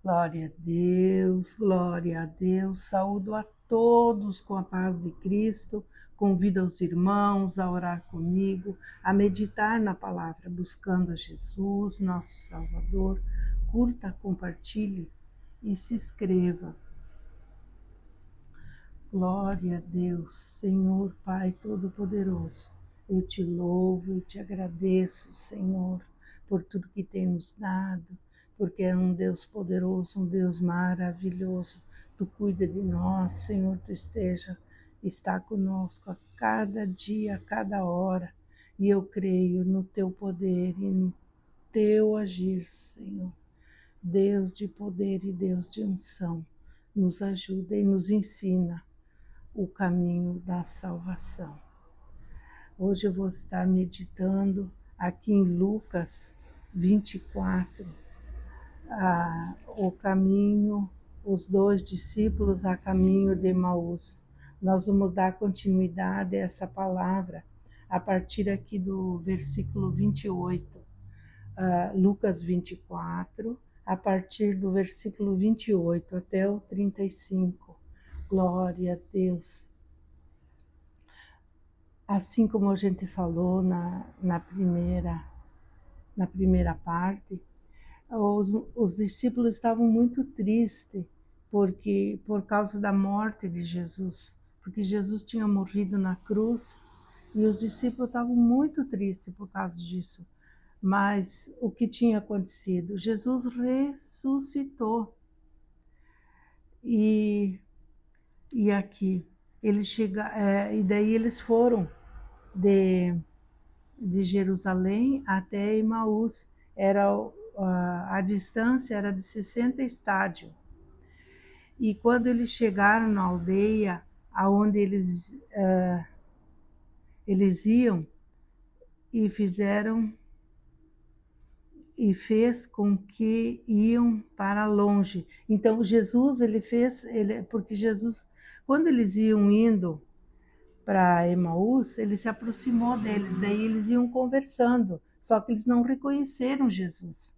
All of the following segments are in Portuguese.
Glória a Deus. Saúdo a todos com a paz de Cristo. Convido os irmãos a orar comigo, a meditar na palavra, buscando a Jesus, nosso Salvador. Curta, compartilhe e se inscreva. Glória a Deus, Senhor Pai Todo-Poderoso. Eu te louvo e te agradeço, Senhor, por tudo que tem nos dado, porque é um Deus poderoso, um Deus maravilhoso. Tu cuida de nós, Senhor, está conosco a cada dia, a cada hora. E eu creio no teu poder e no teu agir, Senhor. Deus de poder e Deus de unção, nos ajuda e nos ensina o caminho da salvação. Hoje eu vou estar meditando aqui em Lucas 24, o caminho, os dois discípulos a caminho de Emaús. Nós vamos dar continuidade a essa palavra a partir aqui do versículo 28, Lucas 24, a partir do versículo 28 até o 35. Glória a Deus. Assim como a gente falou na primeira parte, os discípulos estavam muito tristes por causa da morte de Jesus, porque Jesus tinha morrido na cruz e os discípulos estavam muito tristes por causa disso. Mas o que tinha acontecido? Jesus ressuscitou. E aqui, e daí eles foram de Jerusalém até Emaús. A distância era de 60 estádios. E quando eles chegaram na aldeia aonde eles iam, e fez com que iam para longe. Então Jesus, porque Jesus, quando eles iam indo para Emaús, ele se aproximou deles, daí eles iam conversando, só que eles não reconheceram Jesus.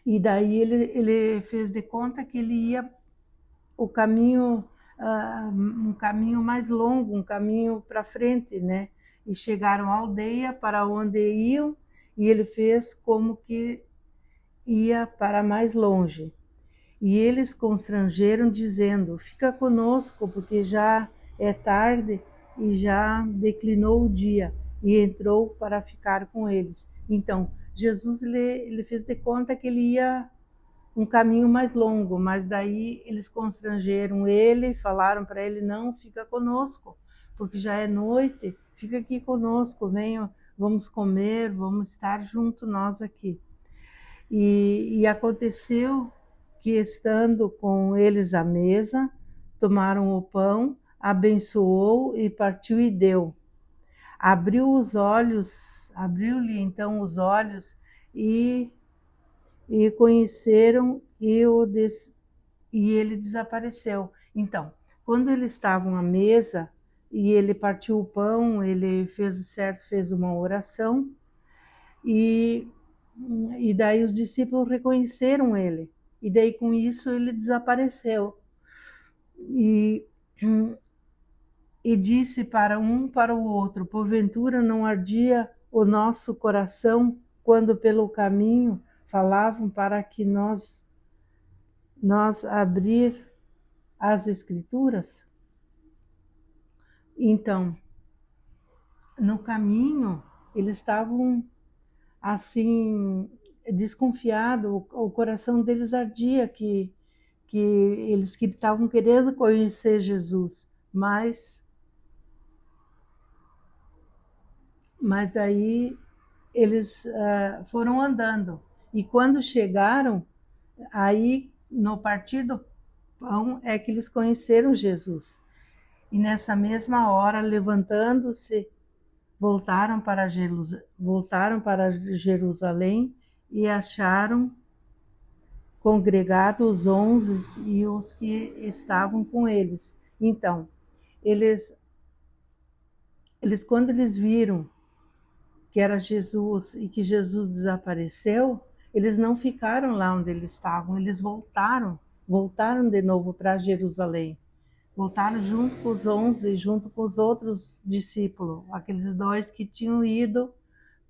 E daí ele fez de conta que ele ia o caminho, um caminho mais longo, um caminho para frente, né? E chegaram à aldeia para onde iam, e ele fez como que ia para mais longe. E eles constrangeram, dizendo: fica conosco, porque já é tarde e já declinou o dia. E entrou para ficar com eles. Então, Jesus ele fez de conta que ele ia um caminho mais longo, mas daí eles constrangeram ele, falaram para ele: não, fica conosco, porque já é noite, fica aqui conosco, venha, vamos comer, vamos estar junto nós aqui. E aconteceu que, estando com eles à mesa, tomaram o pão, abençoou e partiu e deu. Abriu-lhe então os olhos e conheceram e ele desapareceu. Então, quando eles estavam à mesa e ele partiu o pão, ele fez o certo, fez uma oração e daí os discípulos reconheceram ele. E daí com isso ele desapareceu. E disse para o outro: porventura não ardia o nosso coração quando pelo caminho falavam para que nós abrir as escrituras? Então, no caminho, eles estavam assim, desconfiados, o coração deles ardia, que eles que estavam querendo conhecer Jesus, mas daí eles foram andando. E quando chegaram, aí no partir do pão é que eles conheceram Jesus. E nessa mesma hora, levantando-se, voltaram para Jerusalém e acharam congregados os 11 e os que estavam com eles. Então, eles quando eles viram que era Jesus e que Jesus desapareceu, eles não ficaram lá onde eles estavam, eles voltaram de novo para Jerusalém. Voltaram junto com os 11, junto com os outros discípulos, aqueles dois que tinham ido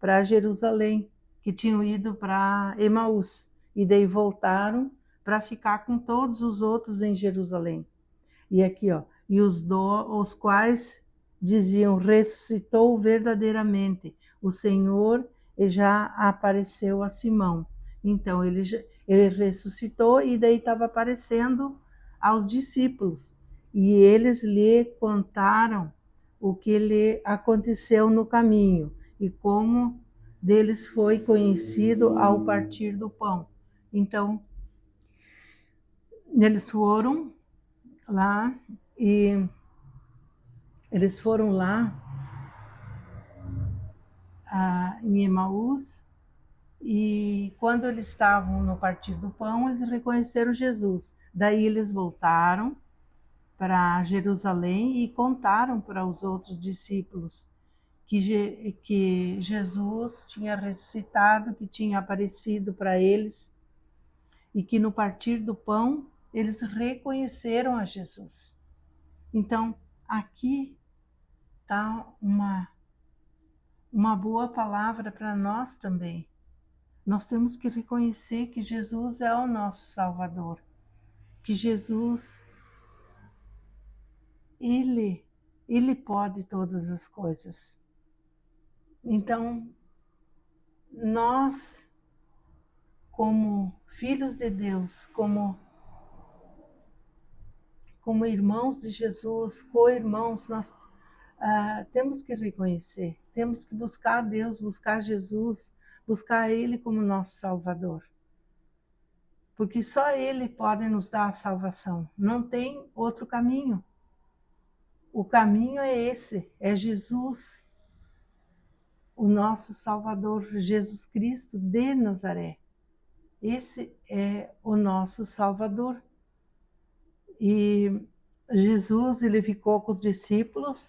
para Jerusalém, que tinham ido para Emaús. E daí voltaram para ficar com todos os outros em Jerusalém. E aqui, ó, e os quais diziam, ressuscitou verdadeiramente. O Senhor já apareceu a Simão. Então, ele ressuscitou e daí estava aparecendo aos discípulos. E eles lhe contaram o que lhe aconteceu no caminho e como deles foi conhecido ao partir do pão. Então, eles foram lá e eles foram lá em Emaús e quando eles estavam no partir do pão, eles reconheceram Jesus. Daí eles voltaram para Jerusalém e contaram para os outros discípulos que Jesus tinha ressuscitado, que tinha aparecido para eles e que no partir do pão eles reconheceram a Jesus. Então, aqui está uma boa palavra para nós também. Nós temos que reconhecer que Jesus é o nosso Salvador, que Jesus, Ele pode todas as coisas. Então, nós, como filhos de Deus, como irmãos de Jesus, co-irmãos, nós temos que reconhecer, temos que buscar a Deus, buscar Jesus, buscar Ele como nosso Salvador. Porque só Ele pode nos dar a salvação, não tem outro caminho. O caminho é esse, é Jesus, o nosso Salvador, Jesus Cristo de Nazaré. Esse é o nosso Salvador. E Jesus, ele ficou com os discípulos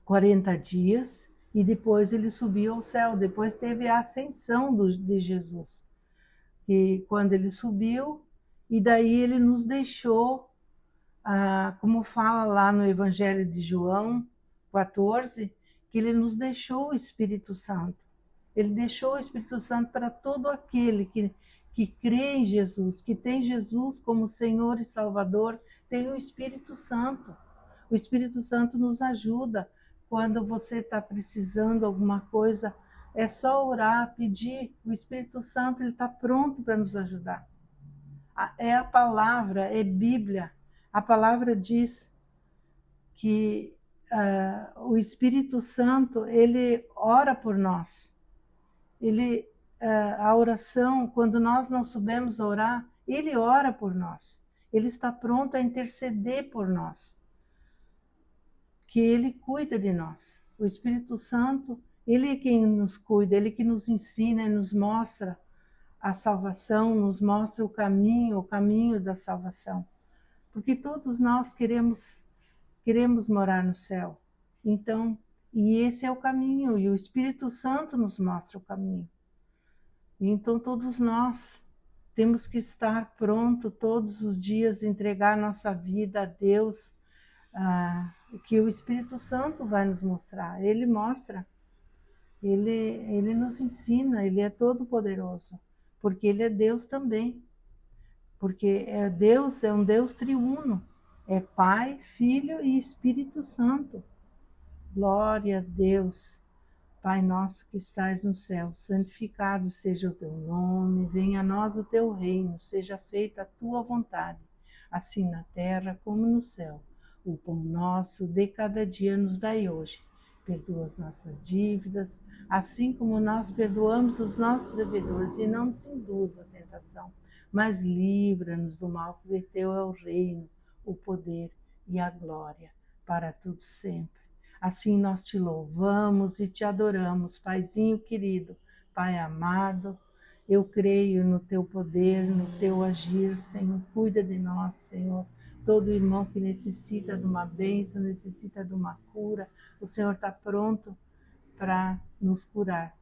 40 dias e depois ele subiu ao céu. Depois teve a ascensão de Jesus. E quando ele subiu, e daí ele nos deixou, como fala lá no Evangelho de João 14, que ele nos deixou o Espírito Santo. Ele deixou o Espírito Santo para todo aquele que crê em Jesus, que tem Jesus como Senhor e Salvador, tem o Espírito Santo. O Espírito Santo nos ajuda. Quando você está precisando alguma coisa, é só orar, pedir. O Espírito Santo ele está pronto para nos ajudar. É a palavra, é Bíblia. A palavra diz que o Espírito Santo, ele ora por nós. A oração, quando nós não soubemos orar, ele ora por nós. Ele está pronto a interceder por nós. Que ele cuida de nós. O Espírito Santo, ele é quem nos cuida, ele que nos ensina e nos mostra a salvação, nos mostra o caminho da salvação. Porque todos nós queremos morar no céu. Então, e esse é o caminho, e o Espírito Santo nos mostra o caminho. Então, todos nós temos que estar pronto todos os dias, entregar nossa vida a Deus, que o Espírito Santo vai nos mostrar. Ele mostra, ele nos ensina, ele é todo poderoso, porque ele é Deus também. Porque Deus é um Deus triuno, é Pai, Filho e Espírito Santo. Glória a Deus. Pai nosso que estais no céu, santificado seja o teu nome, venha a nós o teu reino, seja feita a tua vontade, assim na terra como no céu. O pão nosso de cada dia nos dai hoje. Perdoa as nossas dívidas, assim como nós perdoamos os nossos devedores, e não nos induz à tentação, mas livra-nos do mal, porque teu é o reino, o poder e a glória, para tudo sempre. Assim nós te louvamos e te adoramos, Paizinho querido, Pai amado. Eu creio no teu poder, no teu agir, Senhor. Cuida de nós, Senhor. Todo irmão que necessita de uma bênção, necessita de uma cura, o Senhor está pronto para nos curar.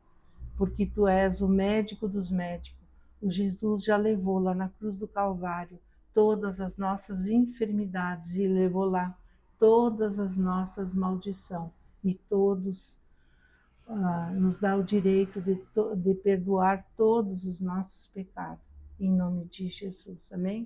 porque tu és o médico dos médicos. O Jesus já levou lá na cruz do Calvário todas as nossas enfermidades e levou lá todas as nossas maldições. E todos nos dá o direito de perdoar todos os nossos pecados. Em nome de Jesus, amém?